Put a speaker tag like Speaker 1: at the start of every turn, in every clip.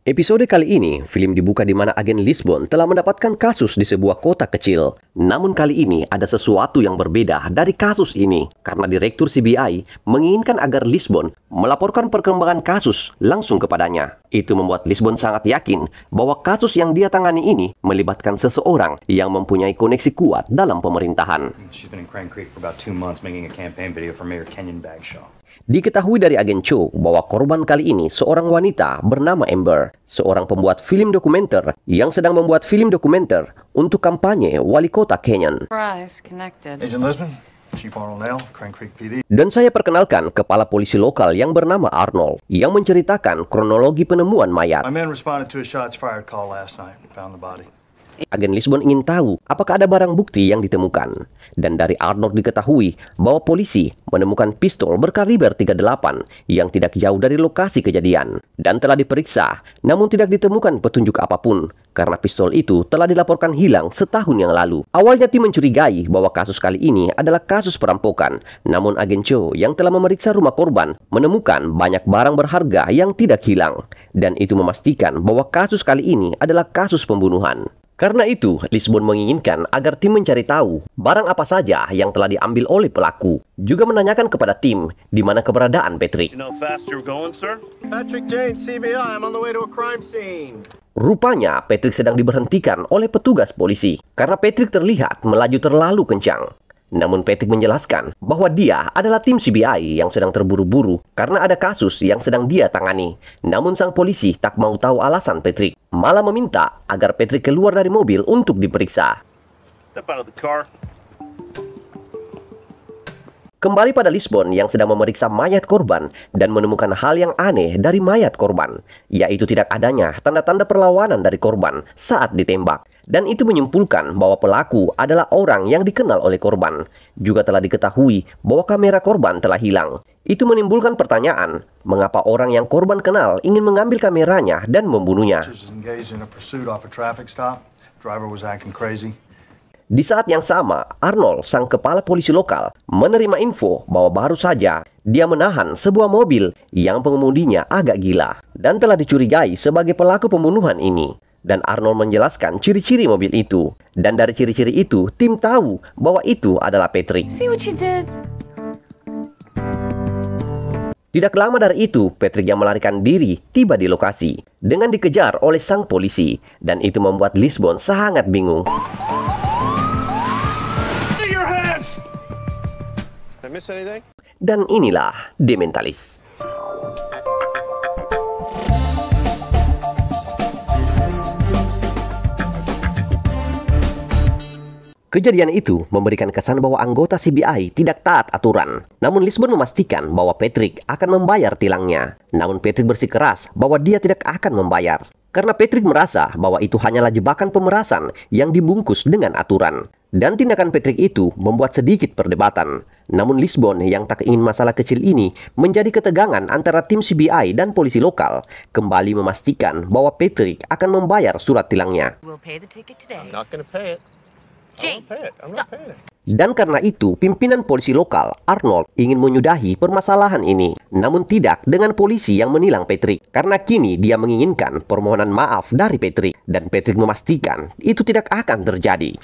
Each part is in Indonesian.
Speaker 1: Episode kali ini, film dibuka di mana agen Lisbon telah mendapatkan kasus di sebuah kota kecil. Namun kali ini ada sesuatu yang berbeda dari kasus ini, karena Direktur CBI menginginkan agar Lisbon melaporkan perkembangan kasus langsung kepadanya. Itu membuat Lisbon sangat yakin bahwa kasus yang dia tangani ini melibatkan seseorang yang mempunyai koneksi kuat dalam pemerintahan. Diketahui dari agen Cho bahwa korban kali ini seorang wanita bernama Amber, seorang pembuat film dokumenter yang sedang membuat film dokumenter untuk kampanye wali kota Canyon. Dan saya perkenalkan kepala polisi lokal yang bernama Arnold yang menceritakan kronologi penemuan mayat. Agen Lisbon ingin tahu apakah ada barang bukti yang ditemukan. Dan dari Arnold diketahui bahwa polisi menemukan pistol berkaliber 38 yang tidak jauh dari lokasi kejadian. Dan telah diperiksa, namun tidak ditemukan petunjuk apapun karena pistol itu telah dilaporkan hilang setahun yang lalu. Awalnya tim mencurigai bahwa kasus kali ini adalah kasus perampokan. Namun agen Cho yang telah memeriksa rumah korban menemukan banyak barang berharga yang tidak hilang. Dan itu memastikan bahwa kasus kali ini adalah kasus pembunuhan. Karena itu, Lisbon menginginkan agar tim mencari tahu barang apa saja yang telah diambil oleh pelaku. Juga menanyakan kepada tim di mana keberadaan Patrick. Rupanya, Patrick sedang diberhentikan oleh petugas polisi karena Patrick terlihat melaju terlalu kencang. Namun Patrick menjelaskan bahwa dia adalah tim CBI yang sedang terburu-buru karena ada kasus yang sedang dia tangani. Namun sang polisi tak mau tahu alasan Patrick, malah meminta agar Patrick keluar dari mobil untuk diperiksa. Kembali pada Lisbon yang sedang memeriksa mayat korban dan menemukan hal yang aneh dari mayat korban, yaitu tidak adanya tanda-tanda perlawanan dari korban saat ditembak. Dan itu menyimpulkan bahwa pelaku adalah orang yang dikenal oleh korban. Juga telah diketahui bahwa kamera korban telah hilang. Itu menimbulkan pertanyaan, mengapa orang yang korban kenal ingin mengambil kameranya dan membunuhnya. Di saat yang sama, Arnold, sang kepala polisi lokal, menerima info bahwa baru saja dia menahan sebuah mobil yang pengemudinya agak gila dan telah dicurigai sebagai pelaku pembunuhan ini. Dan Arnold menjelaskan ciri-ciri mobil itu. Dan dari ciri-ciri itu, tim tahu bahwa itu adalah Patrick. Tidak lama dari itu, Patrick yang melarikan diri tiba di lokasi dengan dikejar oleh sang polisi. Dan itu membuat Lisbon sangat bingung. Dan inilah The Mentalist. Kejadian itu memberikan kesan bahwa anggota CBI tidak taat aturan. Namun Lisbon memastikan bahwa Patrick akan membayar tilangnya. Namun Patrick bersikeras bahwa dia tidak akan membayar. Karena Patrick merasa bahwa itu hanyalah jebakan pemerasan yang dibungkus dengan aturan. Dan tindakan Patrick itu membuat sedikit perdebatan. Namun Lisbon yang tak ingin masalah kecil ini menjadi ketegangan antara tim CBI dan polisi lokal kembali memastikan bahwa Patrick akan membayar surat tilangnya. Dan karena itu, pimpinan polisi lokal, Arnold, ingin menyudahi permasalahan ini. Namun tidak dengan polisi yang menilang Patrick. Karena kini dia menginginkan permohonan maaf dari Patrick. Dan Patrick memastikan itu tidak akan terjadi.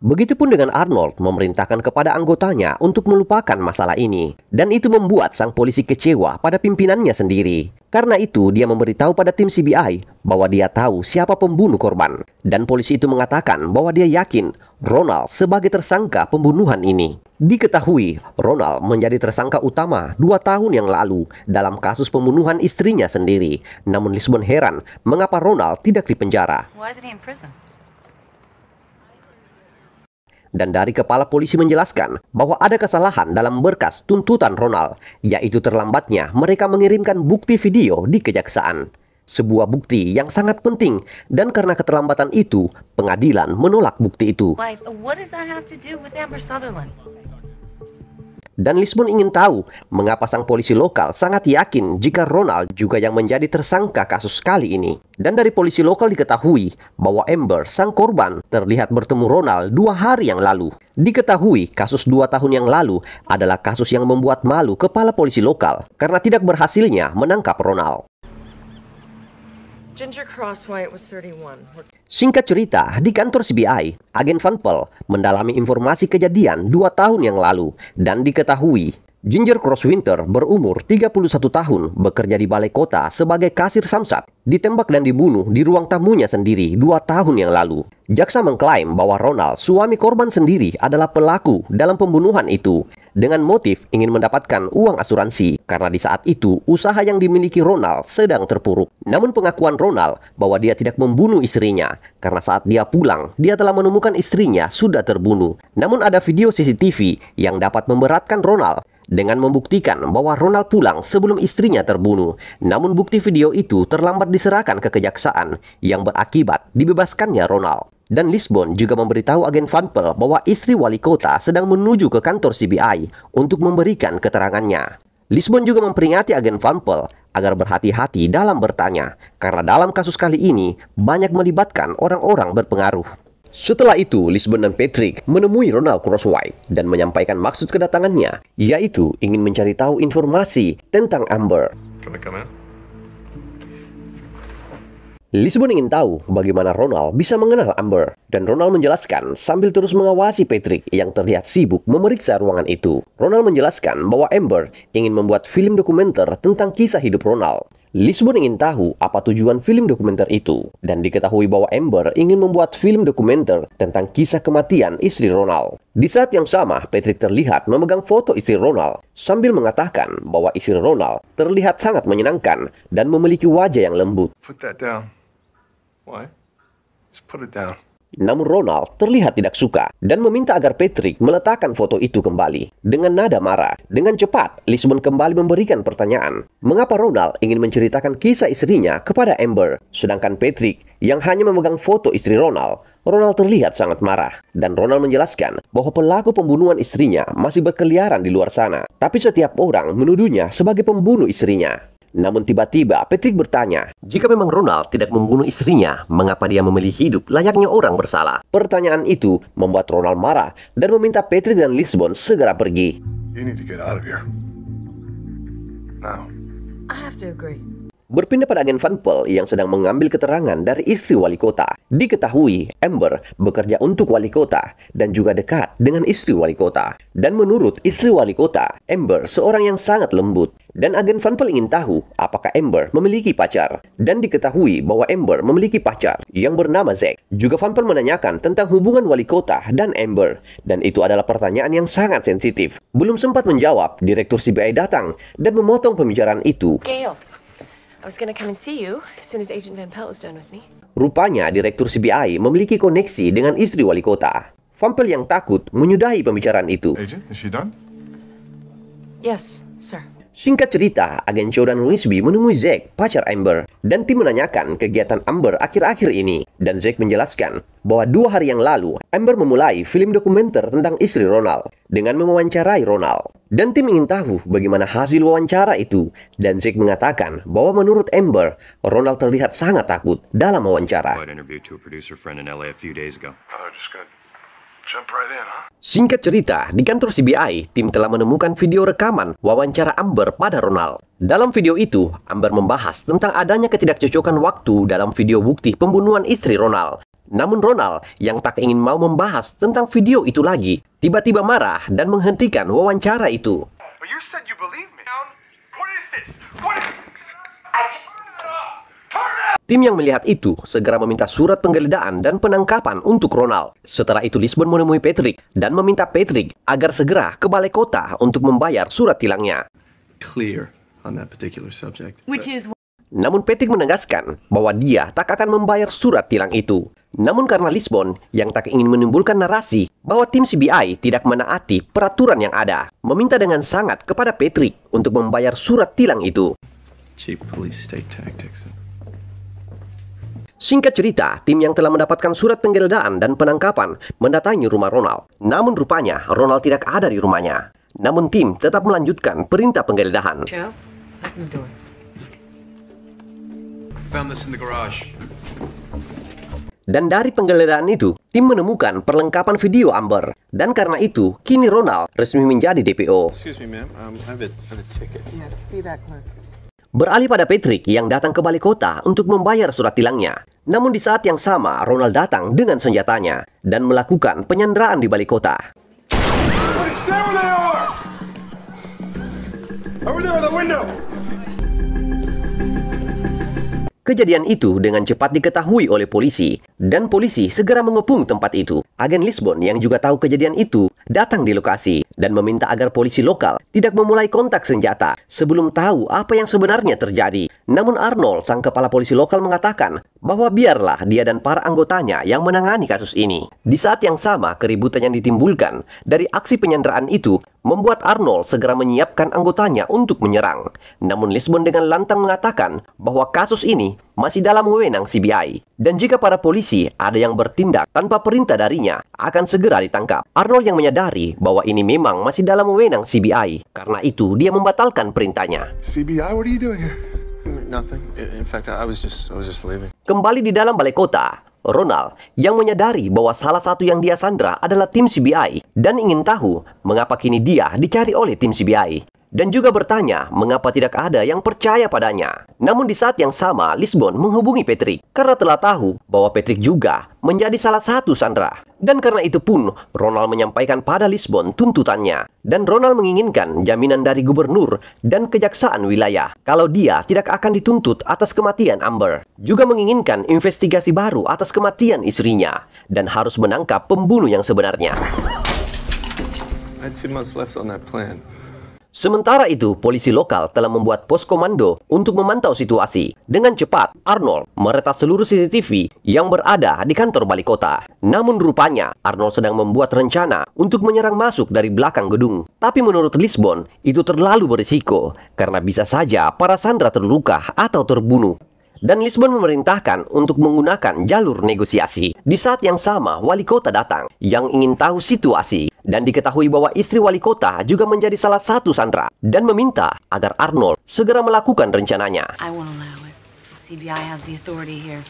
Speaker 1: Begitupun dengan Arnold memerintahkan kepada anggotanya untuk melupakan masalah ini. Dan itu membuat sang polisi kecewa pada pimpinannya sendiri. Karena itu dia memberitahu pada tim CBI bahwa dia tahu siapa pembunuh korban. Dan polisi itu mengatakan bahwa dia yakin Ronald sebagai tersangka pembunuhan ini. Diketahui Ronald menjadi tersangka utama 2 tahun yang lalu dalam kasus pembunuhan istrinya sendiri. Namun Lisbon heran mengapa Ronald tidak dipenjara. Dan dari kepala polisi menjelaskan bahwa ada kesalahan dalam berkas tuntutan Ronald, yaitu terlambatnya mereka mengirimkan bukti video di kejaksaan. Sebuah bukti yang sangat penting, dan karena keterlambatan itu, pengadilan menolak bukti itu. Dan Lisbon ingin tahu mengapa sang polisi lokal sangat yakin jika Ronald juga yang menjadi tersangka kasus kali ini. Dan dari polisi lokal diketahui bahwa Amber, sang korban, terlihat bertemu Ronald 2 hari yang lalu. Diketahui kasus 2 tahun yang lalu adalah kasus yang membuat malu kepala polisi lokal karena tidak berhasilnya menangkap Ronald.
Speaker 2: Ginger Crosswhite was 31.
Speaker 1: Singkat cerita, di kantor CBI, agen Van Pelt mendalami informasi kejadian 2 tahun yang lalu dan diketahui Ginger Crosswinter berumur 31 tahun bekerja di balai kota sebagai kasir samsat, ditembak dan dibunuh di ruang tamunya sendiri 2 tahun yang lalu. Jaksa mengklaim bahwa Ronald, suami korban sendiri, adalah pelaku dalam pembunuhan itu dengan motif ingin mendapatkan uang asuransi karena di saat itu usaha yang dimiliki Ronald sedang terpuruk. Namun pengakuan Ronald bahwa dia tidak membunuh istrinya karena saat dia pulang dia telah menemukan istrinya sudah terbunuh. Namun ada video CCTV yang dapat memberatkan Ronald dengan membuktikan bahwa Ronald pulang sebelum istrinya terbunuh. Namun bukti video itu terlambat diserahkan ke kejaksaan yang berakibat dibebaskannya Ronald. Dan Lisbon juga memberitahu agen Van Pelt bahwa istri wali kota sedang menuju ke kantor CBI untuk memberikan keterangannya. Lisbon juga memperingati agen Van Pelt agar berhati-hati dalam bertanya, karena dalam kasus kali ini banyak melibatkan orang-orang berpengaruh. Setelah itu, Lisbon dan Patrick menemui Ronald Crosswhite dan menyampaikan maksud kedatangannya, yaitu ingin mencari tahu informasi tentang Amber. Lisbon ingin tahu bagaimana Ronald bisa mengenal Amber, dan Ronald menjelaskan sambil terus mengawasi Patrick yang terlihat sibuk memeriksa ruangan itu. Ronald menjelaskan bahwa Amber ingin membuat film dokumenter tentang kisah hidup Ronald. Lisbon ingin tahu apa tujuan film dokumenter itu, dan diketahui bahwa Amber ingin membuat film dokumenter tentang kisah kematian istri Ronald. Di saat yang sama, Patrick terlihat memegang foto istri Ronald sambil mengatakan bahwa istri Ronald terlihat sangat menyenangkan dan memiliki wajah yang lembut.
Speaker 3: Put that down. Why? Just put it down.
Speaker 1: Namun Ronald terlihat tidak suka dan meminta agar Patrick meletakkan foto itu kembali. Dengan nada marah, dengan cepat, Lisbon kembali memberikan pertanyaan. Mengapa Ronald ingin menceritakan kisah istrinya kepada Amber, sedangkan Patrick yang hanya memegang foto istri Ronald terlihat sangat marah. Dan Ronald menjelaskan bahwa pelaku pembunuhan istrinya masih berkeliaran di luar sana, tapi setiap orang menuduhnya sebagai pembunuh istrinya. Namun tiba-tiba Patrick bertanya, jika memang Ronald tidak membunuh istrinya, mengapa dia memilih hidup layaknya orang bersalah? Pertanyaan itu membuat Ronald marah dan meminta Patrick dan Lisbon segera pergi.
Speaker 3: You need to get out of here. Now.
Speaker 2: I have to agree.
Speaker 1: Berpindah pada agen Van Pelt yang sedang mengambil keterangan dari istri wali kota. Diketahui Amber bekerja untuk wali kota dan juga dekat dengan istri wali kota. Dan menurut istri wali kota, Amber seorang yang sangat lembut. Dan agen Van Pelt ingin tahu apakah Amber memiliki pacar. Dan diketahui bahwa Amber memiliki pacar yang bernama Zack. Juga Van Pelt menanyakan tentang hubungan wali kota dan Amber. Dan itu adalah pertanyaan yang sangat sensitif. Belum sempat menjawab, Direktur CBI datang dan memotong pembicaraan itu.
Speaker 2: Gail, I was gonna come and see you as soon as Agent Van Pelt was done with me.
Speaker 1: Rupanya Direktur CBI memiliki koneksi dengan istri wali kota. Van Pelt yang takut menyudahi pembicaraan itu.
Speaker 3: Agent, is she done?
Speaker 2: Yes, sir.
Speaker 1: Singkat cerita, agen Jordan Winsby menemui Zack, pacar Amber, dan tim menanyakan kegiatan Amber akhir-akhir ini. Dan Zack menjelaskan bahwa 2 hari yang lalu, Amber memulai film dokumenter tentang istri Ronald dengan mewawancarai Ronald. Dan tim ingin tahu bagaimana hasil wawancara itu. Dan Zack mengatakan bahwa menurut Amber, Ronald terlihat sangat takut dalam wawancara.
Speaker 3: Jump right in, huh?
Speaker 1: Singkat cerita, di kantor CBI, tim telah menemukan video rekaman wawancara Amber pada Ronald. Dalam video itu, Amber membahas tentang adanya ketidakcocokan waktu dalam video bukti pembunuhan istri Ronald. Namun Ronald yang tak ingin mau membahas tentang video itu lagi, tiba-tiba marah dan menghentikan wawancara itu.
Speaker 3: But you said you believe me. What is this? What is...
Speaker 1: Tim yang melihat itu segera meminta surat penggeledahan dan penangkapan untuk Ronald. Setelah itu Lisbon menemui Patrick dan meminta Patrick agar segera ke balai kota untuk membayar surat tilangnya.
Speaker 4: Clear on that particular subject.
Speaker 2: Which is
Speaker 1: Namun Patrick menegaskan bahwa dia tak akan membayar surat tilang itu. Namun karena Lisbon yang tak ingin menimbulkan narasi bahwa tim CBI tidak menaati peraturan yang ada, meminta dengan sangat kepada Patrick untuk membayar surat tilang itu.
Speaker 4: Cheap police state tactics.
Speaker 1: Singkat cerita, tim yang telah mendapatkan surat penggeledahan dan penangkapan mendatangi rumah Ronald. Namun rupanya Ronald tidak ada di rumahnya. Namun tim tetap melanjutkan perintah penggeledahan.
Speaker 2: Joe, open the door.
Speaker 5: Found this in the garage.
Speaker 1: Dan dari penggeledahan itu, tim menemukan perlengkapan video Amber. Dan karena itu, kini Ronald resmi menjadi DPO.
Speaker 4: Excuse me, ma'am. I have a ticket.
Speaker 6: Yes, see that clerk.
Speaker 1: Beralih pada Patrick yang datang ke balai kota untuk membayar surat tilangnya. Namun di saat yang sama, Ronald datang dengan senjatanya dan melakukan penyanderaan di balai kota.
Speaker 3: Stay where they are! Over there at the window!
Speaker 1: Kejadian itu dengan cepat diketahui oleh polisi, dan polisi segera mengepung tempat itu. Agen Lisbon yang juga tahu kejadian itu datang di lokasi dan meminta agar polisi lokal tidak memulai kontak senjata sebelum tahu apa yang sebenarnya terjadi. Namun Arnold, sang kepala polisi lokal, mengatakan bahwa biarlah dia dan para anggotanya yang menangani kasus ini. Di saat yang sama, keributan yang ditimbulkan dari aksi penyanderaan itu membuat Arnold segera menyiapkan anggotanya untuk menyerang. Namun Lisbon dengan lantang mengatakan bahwa kasus ini masih dalam wewenang CBI. Dan jika para polisi ada yang bertindak tanpa perintah darinya, akan segera ditangkap. Arnold yang menyadari bahwa ini memang masih dalam wewenang CBI. Karena itu, dia membatalkan perintahnya.
Speaker 3: CBI, what are you doing here?
Speaker 4: Nothing. In fact, I was just leaving.
Speaker 1: Kembali di dalam balai kota, Ronald yang menyadari bahwa salah satu yang dia sandra adalah tim CBI dan ingin tahu mengapa kini dia dicari oleh tim CBI. Dan juga bertanya mengapa tidak ada yang percaya padanya. Namun di saat yang sama, Lisbon menghubungi Patrick karena telah tahu bahwa Patrick juga menjadi salah satu sandera. Dan karena itu pun, Ronald menyampaikan pada Lisbon tuntutannya. Dan Ronald menginginkan jaminan dari gubernur dan kejaksaan wilayah kalau dia tidak akan dituntut atas kematian Amber. Juga menginginkan investigasi baru atas kematian istrinya dan harus menangkap pembunuh yang sebenarnya.
Speaker 4: I had 2 months left on that plan.
Speaker 1: Sementara itu, polisi lokal telah membuat pos komando untuk memantau situasi. Dengan cepat, Arnold meretas seluruh CCTV yang berada di kantor balai kota. Namun rupanya, Arnold sedang membuat rencana untuk menyerang masuk dari belakang gedung. Tapi menurut Lisbon, itu terlalu berisiko karena bisa saja para sandera terluka atau terbunuh. Dan Lisbon memerintahkan untuk menggunakan jalur negosiasi. Di saat yang sama, wali kota datang yang ingin tahu situasi. Dan diketahui bahwa istri wali kota juga menjadi salah satu sandera. Dan meminta agar Arnold segera melakukan rencananya.
Speaker 2: I won't allow it. CBI has the authority here.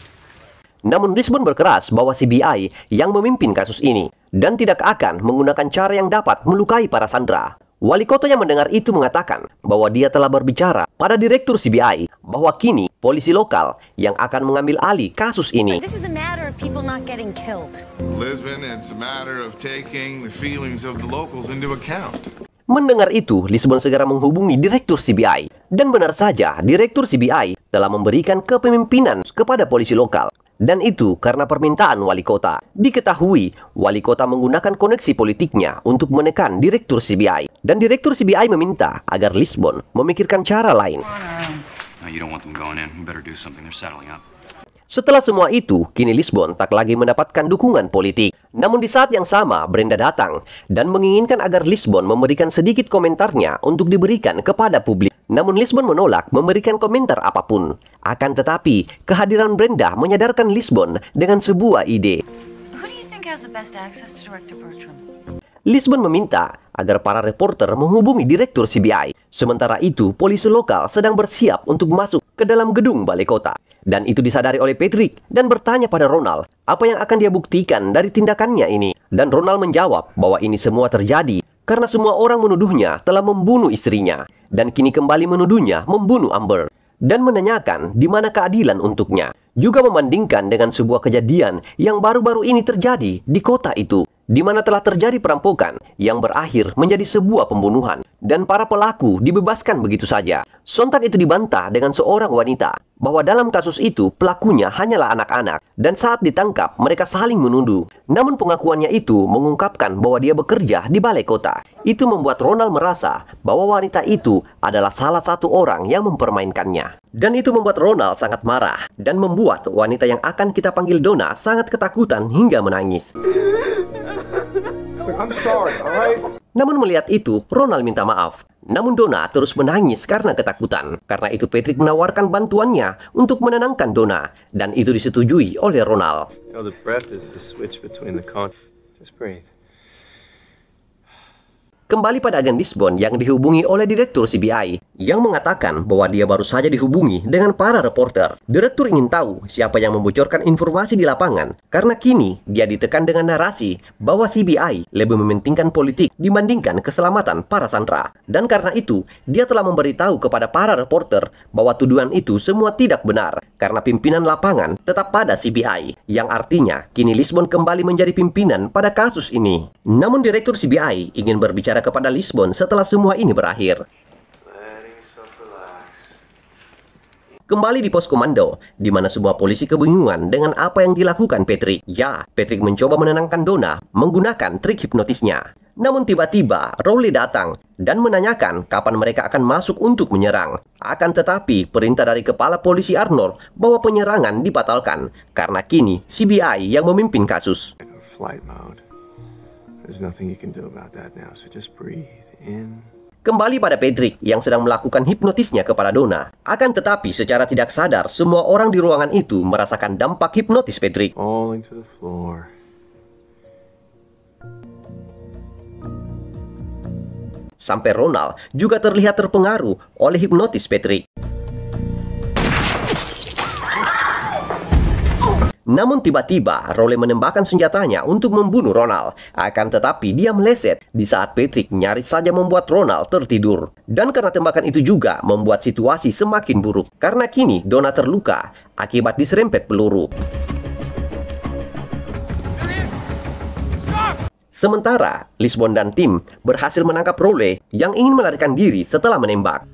Speaker 1: Namun Lisbon berkeras bahwa CBI yang memimpin kasus ini. Dan tidak akan menggunakan cara yang dapat melukai para sandera. Wali kota yang mendengar itu mengatakan bahwa dia telah berbicara pada direktur CBI bahwa kini polisi lokal yang akan mengambil alih kasus ini.
Speaker 2: This is a matter of people not getting killed.
Speaker 3: Lisbon, it's a matter of taking the feelings of the locals into account.
Speaker 1: Mendengar itu, Lisbon segera menghubungi direktur CBI. Dan benar saja, direktur CBI telah memberikan kepemimpinan kepada polisi lokal. Dan itu karena permintaan wali kota. Diketahui, wali kota menggunakan koneksi politiknya untuk menekan direktur CBI. Dan direktur CBI meminta agar Lisbon memikirkan cara lain.
Speaker 5: No, you don't want them going in. We better do something. They're settling up.
Speaker 1: Setelah semua itu, kini Lisbon tak lagi mendapatkan dukungan politik. Namun di saat yang sama, Brenda datang dan menginginkan agar Lisbon memberikan sedikit komentarnya untuk diberikan kepada publik. Namun Lisbon menolak memberikan komentar apapun. Akan tetapi, kehadiran Brenda menyadarkan Lisbon dengan sebuah ide.
Speaker 2: Who do you think has the best access to Director Bertram?
Speaker 1: Lisbon meminta agar para reporter menghubungi direktur CBI. Sementara itu, polisi lokal sedang bersiap untuk masuk ke dalam gedung balai kota. Dan itu disadari oleh Patrick dan bertanya pada Ronald apa yang akan dia buktikan dari tindakannya ini. Dan Ronald menjawab bahwa ini semua terjadi karena semua orang menuduhnya telah membunuh istrinya. Dan kini kembali menuduhnya membunuh Amber. Dan menanyakan di mana keadilan untuknya. Juga membandingkan dengan sebuah kejadian yang baru-baru ini terjadi di kota itu, di mana telah terjadi perampokan yang berakhir menjadi sebuah pembunuhan dan para pelaku dibebaskan begitu saja. Sontak itu dibantah dengan seorang wanita bahwa dalam kasus itu pelakunya hanyalah anak-anak dan saat ditangkap mereka saling menuduh. Namun pengakuannya itu mengungkapkan bahwa dia bekerja di balai kota. Itu membuat Ronald merasa bahwa wanita itu adalah salah satu orang yang mempermainkannya. Dan itu membuat Ronald sangat marah dan membuat wanita yang akan kita panggil Donna sangat ketakutan hingga menangis.
Speaker 3: I'm sorry, alright?
Speaker 1: Namun melihat itu, Ronald minta maaf. Namun Donna terus menangis karena ketakutan. Karena itu Patrick menawarkan bantuannya untuk menenangkan Donna. Dan itu disetujui oleh Ronald.
Speaker 4: The breath is the switch between the con. Just breathe.
Speaker 1: Kembali pada agen Lisbon yang dihubungi oleh Direktur CBI yang mengatakan bahwa dia baru saja dihubungi dengan para reporter. Direktur ingin tahu siapa yang membocorkan informasi di lapangan karena kini dia ditekan dengan narasi bahwa CBI lebih mementingkan politik dibandingkan keselamatan para sandera. Dan karena itu, dia telah memberitahu kepada para reporter bahwa tuduhan itu semua tidak benar karena pimpinan lapangan tetap pada CBI, yang artinya kini Lisbon kembali menjadi pimpinan pada kasus ini. Namun Direktur CBI ingin berbicara kepada Lisbon setelah semua ini berakhir. Kembali di pos komando, di mana semua polisi kebingungan dengan apa yang dilakukan Patrick. Ya, Patrick mencoba menenangkan Donna menggunakan trik hipnotisnya. Namun tiba-tiba Rowley datang dan menanyakan kapan mereka akan masuk untuk menyerang. Akan tetapi perintah dari kepala polisi Arnold bahwa penyerangan dibatalkan karena kini CBI yang memimpin kasus.
Speaker 4: Flight mode. There's nothing you can do about that now, so just breathe in.
Speaker 1: Kembali pada Patrick yang sedang melakukan hipnotisnya kepada Donna. Akan tetapi secara tidak sadar semua orang di ruangan itu merasakan dampak hipnotis Patrick.
Speaker 4: Falling to the floor.
Speaker 1: Sampai Ronald juga terlihat terpengaruh oleh hipnotis Patrick. Namun tiba-tiba Rowley menembakkan senjatanya untuk membunuh Ronald. Akan tetapi dia meleset di saat Patrick nyaris saja membuat Ronald tertidur. Dan karena tembakan itu juga membuat situasi semakin buruk. Karena kini Donna terluka akibat diserempet peluru. Sementara Lisbon dan tim berhasil menangkap Rowley yang ingin melarikan diri setelah menembak.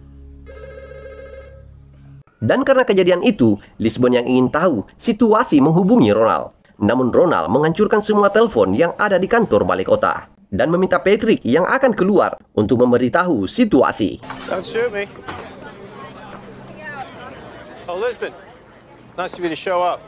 Speaker 1: Dan karena kejadian itu, Lisbon yang ingin tahu situasi menghubungi Ronald. Namun Ronald menghancurkan semua telepon yang ada di kantor balai kota dan meminta Patrick yang akan keluar untuk memberitahu situasi.
Speaker 4: Don't shoot me. Oh, Lisbon. Nice of you to show up.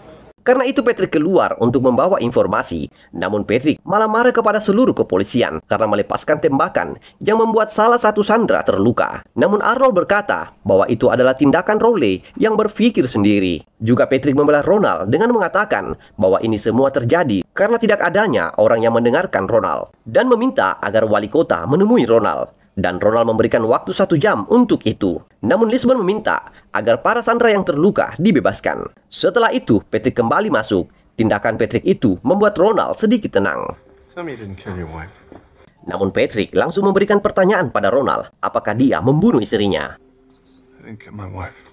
Speaker 1: Karena itu Patrick keluar untuk membawa informasi. Namun Patrick malah marah kepada seluruh kepolisian karena melepaskan tembakan yang membuat salah satu sandera terluka. Namun Arnold berkata bahwa itu adalah tindakan Rowley yang berpikir sendiri. Juga Patrick membela Ronald dengan mengatakan bahwa ini semua terjadi karena tidak adanya orang yang mendengarkan Ronald. Dan meminta agar wali kota menemui Ronald. Dan Ronald memberikan waktu 1 jam untuk itu. Namun Lisbon meminta agar para sandera yang terluka dibebaskan. Setelah itu, Patrick kembali masuk. Tindakan Patrick itu membuat Ronald sedikit tenang.
Speaker 4: Tell me you didn't kill your wife.
Speaker 1: Namun Patrick langsung memberikan pertanyaan pada Ronald, apakah dia membunuh istrinya.
Speaker 4: I didn't kill my wife.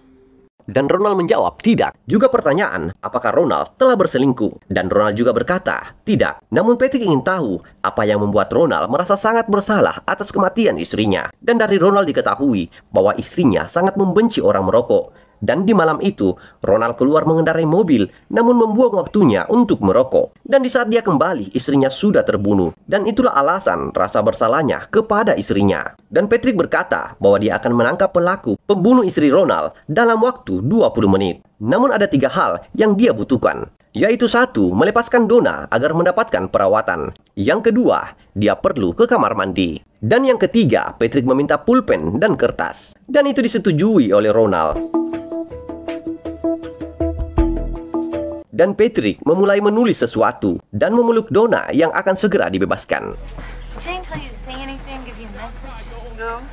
Speaker 1: Dan Ronald menjawab tidak. Juga pertanyaan, apakah Ronald telah berselingkuh? Dan Ronald juga berkata, tidak. Namun Patrick ingin tahu apa yang membuat Ronald merasa sangat bersalah atas kematian istrinya. Dan dari Ronald diketahui bahwa istrinya sangat membenci orang merokok. Dan di malam itu, Ronald keluar mengendarai mobil, namun membuang waktunya untuk merokok. Dan di saat dia kembali, istrinya sudah terbunuh. Dan itulah alasan rasa bersalahnya kepada istrinya. Dan Patrick berkata bahwa dia akan menangkap pelaku pembunuh istri Ronald dalam waktu 20 menit. Namun ada 3 hal yang dia butuhkan. Yaitu 1, melepaskan Donna agar mendapatkan perawatan. Yang kedua, dia perlu ke kamar mandi. Dan yang ketiga, Patrick meminta pulpen dan kertas. Dan itu disetujui oleh Ronald. Dan Patrick memulai menulis sesuatu dan memeluk Donna yang akan segera dibebaskan.
Speaker 2: Jane tell you to say anything, give you a message?
Speaker 6: No,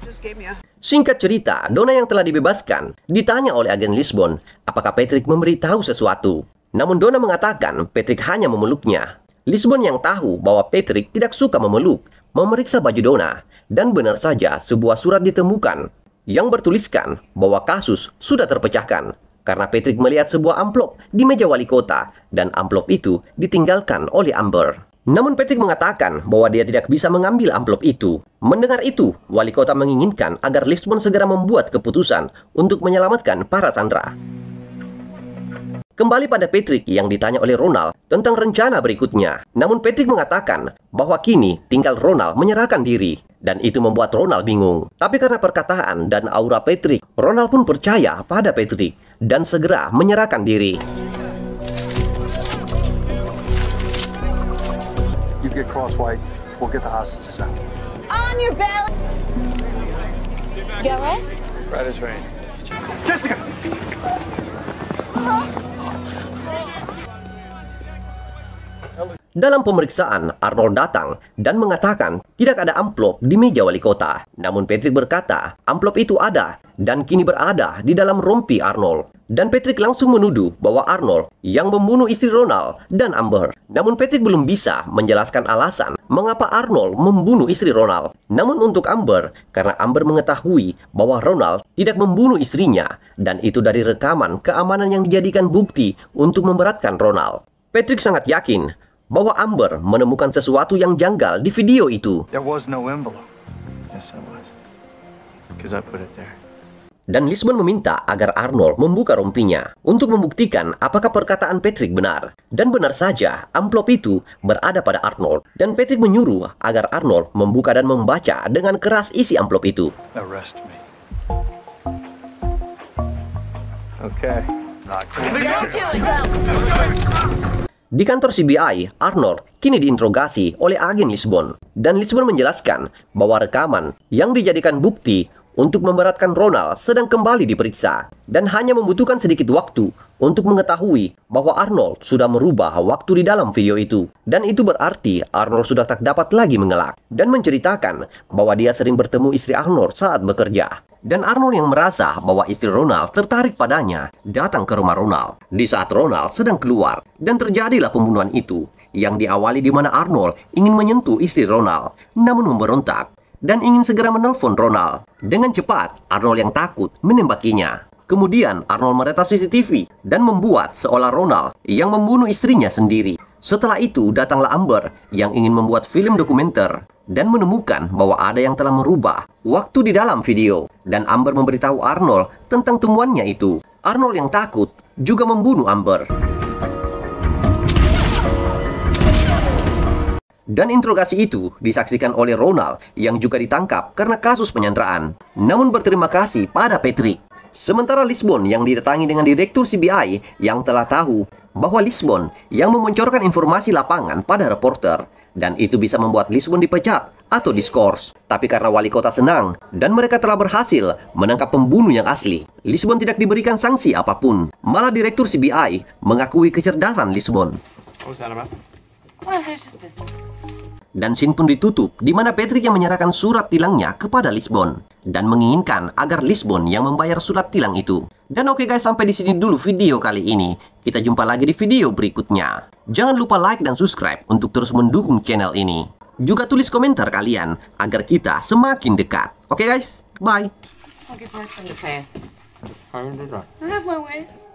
Speaker 6: just gave me a...
Speaker 1: Singkat cerita, Donna yang telah dibebaskan ditanya oleh agen Lisbon apakah Patrick memberitahu sesuatu. Namun Donna mengatakan Patrick hanya memeluknya. Lisbon yang tahu bahwa Patrick tidak suka memeluk, memeriksa baju Donna. Dan benar saja sebuah surat ditemukan yang bertuliskan bahwa kasus sudah terpecahkan. Karena Patrick melihat sebuah amplop di meja wali kota dan amplop itu ditinggalkan oleh Amber. Namun Patrick mengatakan bahwa dia tidak bisa mengambil amplop itu. Mendengar itu, wali kota menginginkan agar Lisbon segera membuat keputusan untuk menyelamatkan para sandera. Kembali pada Patrick yang ditanya oleh Ronald tentang rencana berikutnya. Namun Patrick mengatakan bahwa kini tinggal Ronald menyerahkan diri. Dan itu membuat Ronald bingung. Tapi karena perkataan dan aura Patrick, Ronald pun percaya pada Patrick dan segera menyerahkan diri.
Speaker 7: You get cross white, we'll get the hostages out.
Speaker 2: On your belly! Go ahead.
Speaker 4: Right as rain.
Speaker 7: Jessica!
Speaker 1: Dalam pemeriksaan, Arnold datang dan mengatakan tidak ada amplop di meja wali kota. Namun Patrick berkata, amplop itu ada dan kini berada di dalam rompi Arnold. Dan Patrick langsung menuduh bahwa Arnold yang membunuh istri Ronald dan Amber. Namun Patrick belum bisa menjelaskan alasan mengapa Arnold membunuh istri Ronald. Namun untuk Amber, karena Amber mengetahui bahwa Ronald tidak membunuh istrinya, dan itu dari rekaman keamanan yang dijadikan bukti untuk memberatkan Ronald. Patrick sangat yakin bahwa Amber menemukan sesuatu yang janggal di video itu.
Speaker 7: There was no envelope. Yes, I was. Because I put it there.
Speaker 1: Dan Lisbon meminta agar Arnold membuka rompinya untuk membuktikan apakah perkataan Patrick benar. Dan benar saja, amplop itu berada pada Arnold. Dan Patrick menyuruh agar Arnold membuka dan membaca dengan keras isi amplop itu.
Speaker 7: Arrest me. Okay.
Speaker 1: Di kantor CBI, Arnold kini diinterogasi oleh agen Lisbon. Dan Lisbon menjelaskan bahwa rekaman yang dijadikan bukti untuk memberatkan Ronald sedang kembali diperiksa. Dan hanya membutuhkan sedikit waktu untuk mengetahui bahwa Arnold sudah merubah waktu di dalam video itu. Dan itu berarti Arnold sudah tak dapat lagi mengelak. Dan menceritakan bahwa dia sering bertemu istri Arnold saat bekerja. Dan Arnold yang merasa bahwa istri Ronald tertarik padanya datang ke rumah Ronald di saat Ronald sedang keluar. Dan terjadilah pembunuhan itu yang diawali di mana Arnold ingin menyentuh istri Ronald namun memberontak dan ingin segera menelpon Ronald. Dengan cepat Arnold yang takut menembakinya. Kemudian Arnold meretas CCTV dan membuat seolah Ronald yang membunuh istrinya sendiri. Setelah itu datanglah Amber yang ingin membuat film dokumenter dan menemukan bahwa ada yang telah merubah waktu di dalam video. Dan Amber memberitahu Arnold tentang temuannya itu. Arnold yang takut juga membunuh Amber. Dan interogasi itu disaksikan oleh Ronald yang juga ditangkap karena kasus penyanderaan. Namun berterima kasih pada Patrick. Sementara Lisbon yang didatangi dengan direktur CBI yang telah tahu bahwa Lisbon yang memoncorkan informasi lapangan pada reporter. Dan itu bisa membuat Lisbon dipecat atau diskors. Tapi karena wali kota senang dan mereka telah berhasil menangkap pembunuh yang asli, Lisbon tidak diberikan sanksi apapun. Malah direktur CBI mengakui kecerdasan Lisbon.
Speaker 4: What was that about?
Speaker 2: Well, there's just business.
Speaker 1: Dan scene pun ditutup di mana Patrick yang menyerahkan surat tilangnya kepada Lisbon dan menginginkan agar Lisbon yang membayar surat tilang itu. Dan oke guys, sampai di sini dulu video kali ini. Kita jumpa lagi di video berikutnya. Jangan lupa like dan subscribe untuk terus mendukung channel ini. Juga tulis komentar kalian agar kita semakin dekat. Oke guys, bye.
Speaker 2: I'll get back when you pay.
Speaker 4: How did that?
Speaker 2: I have my ways.